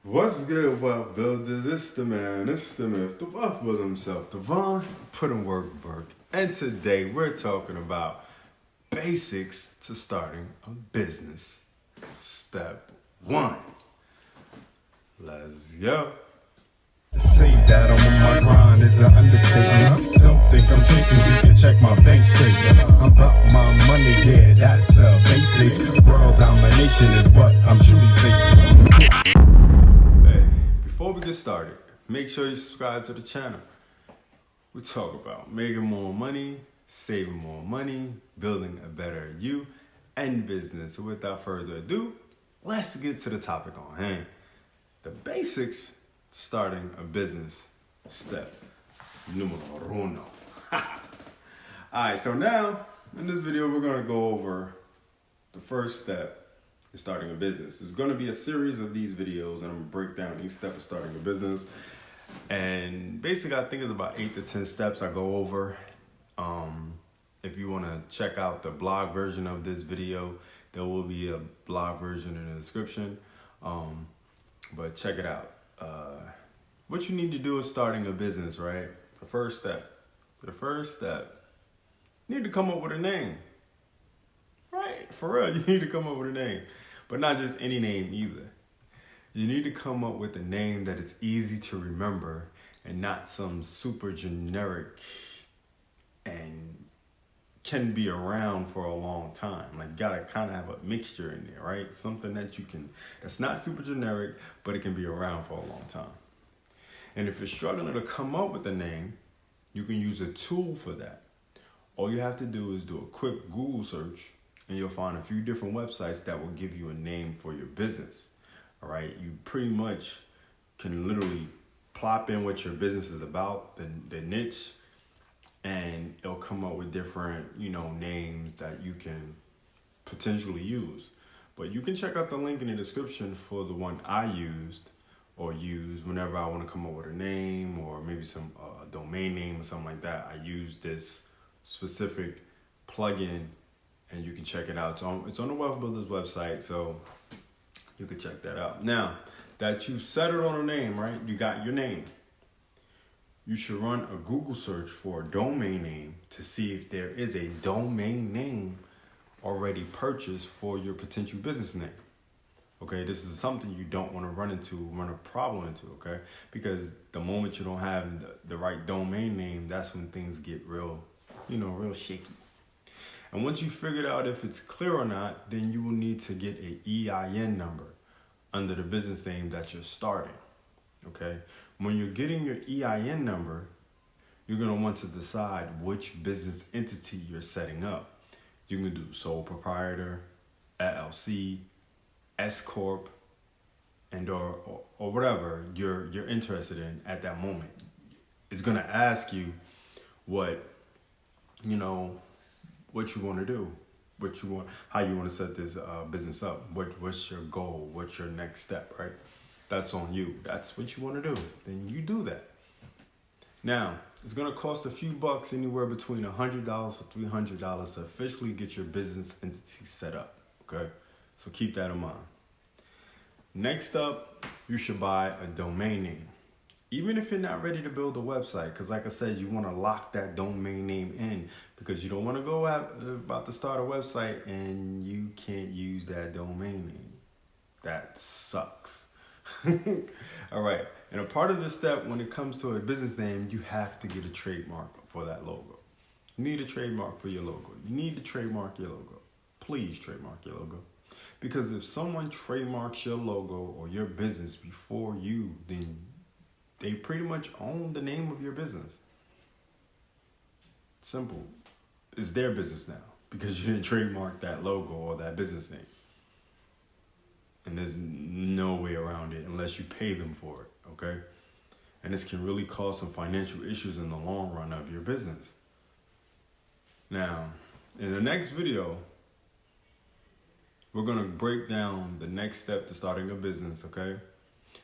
What's good, Wealthbuilderz? It's the man, it's the myth, the wealth builder himself, Devon, put in work. And today we're talking about basics to starting a business. Step 1. Let's go. Say that I'm on my grind is an understatement. Don't think I'm thinking you can check my bank statement. I'm about my money, yeah, that's basic. World domination is what I'm truly facing. Before we get started, make sure you subscribe to the channel. We talk about making more money, saving more money, building a better you and business. So without further ado, let's get to the topic on hand. The basics to starting a business. Step numero uno. Alright, so now in this video we're going to go over the first step in starting a business. It's going to be a series of these videos and I'm going to break down each step of starting a business. And basically I think it's about 8 to 10 steps I go over. If you want to check out the blog version of this video, there will be a blog version in the description. But check it out. What you need to do is starting a business, right? The first step, you need to come up with a name. Right, for real, you need to come up with a name. But not just any name either. You need to come up with a name that is easy to remember and not some super generic and can be around for a long time. Like, gotta kind of have a mixture in there, right? Something that that's not super generic, but it can be around for a long time. And if you're struggling to come up with a name, you can use a tool for that. All you have to do is do a quick Google search and you'll find a few different websites that will give you a name for your business. All right, you pretty much can literally plop in what your business is about, the niche, and it'll come up with different, names that you can potentially use. But you can check out the link in the description for the one I used or use whenever I want to come up with a name or maybe some domain name or something like that. I use this specific plugin and you can check it out. So it's on the Wealthbuilderz website, so you can check that out. Now that you settled on a name, right? You got your name. You should run a Google search for a domain name to see if there is a domain name already purchased for your potential business name. Okay, this is something you don't want to run a problem into, okay? Because the moment you don't have the right domain name, that's when things get real shaky. And once you figured out if it's clear or not, then you will need to get an EIN number under the business name that you're starting, okay? When you're getting your EIN number, you're going to want to decide which business entity you're setting up. You can do sole proprietor, LLC, S Corp, and or whatever you're interested in at that moment. It's going to ask you what you want to do, how you want to set this business up, what's your goal, what's your next step, right? That's on you. That's what you want to do. Then you do that. Now, it's going to cost a few bucks, anywhere between $100 to $300 to officially get your business entity set up, okay? So keep that in mind. Next up, you should buy a domain name. Even if you're not ready to build a website, because like I said, you want to lock that domain name in because you don't want to go about to start a website and you can't use that domain name. That sucks. All right. And a part of this step, when it comes to a business name, you have to get a trademark for that logo. You need a trademark for your logo. You need to trademark your logo. Please trademark your logo. Because if someone trademarks your logo or your business before you, then they pretty much own the name of your business. Simple. It's their business now because you didn't trademark that logo or that business name. And there's no way around it unless you pay them for it, okay? And this can really cause some financial issues in the long run of your business. Now, in the next video, we're going to break down the next step to starting a business, okay?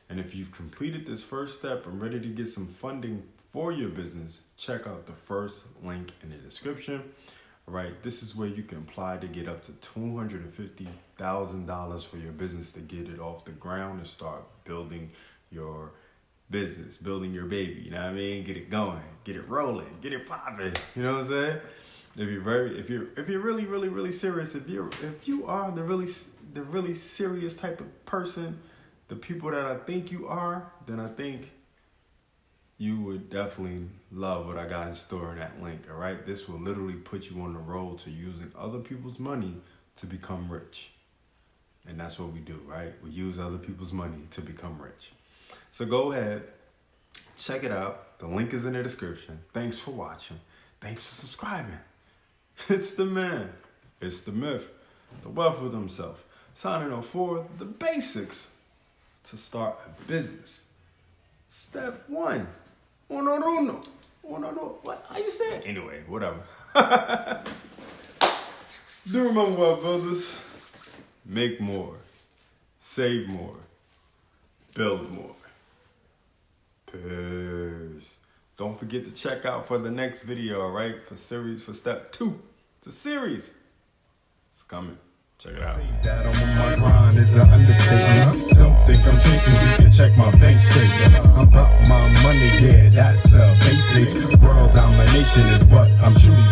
And if you've completed this first step and ready to get some funding for your business, check out the first link in the description. All right, this is where you can apply to get up to $250,000 for your business to get it off the ground and start building your business, building your baby. You know what I mean? Get it going, get it rolling, get it popping. You know what I'm saying? If you're really serious, if you are the really serious type of person, the people that I think you are, then I think you would definitely love what I got in store in that link. All right, this will literally put you on the road to using other people's money to become rich, and that's what we do, right? We use other people's money to become rich. So go ahead, check it out. The link is in the description. Thanks for watching. Thanks for subscribing. It's the man, it's the myth, the Wealthbuilderz himself, signing off for the basics to start a business. Step 1. Uno. What? How you say it? Anyway, whatever. Do remember, Wealthbuilderz, make more, save more, build more. Peace. Don't forget to check out for the next video, all right? For step 2. It's a series. It's coming. Check it out. That I'm on my grind is an understatement. Don't think I'm thinking you can check my bank statement. I'm about my money, yeah, that's a basic. World domination is what I'm shooting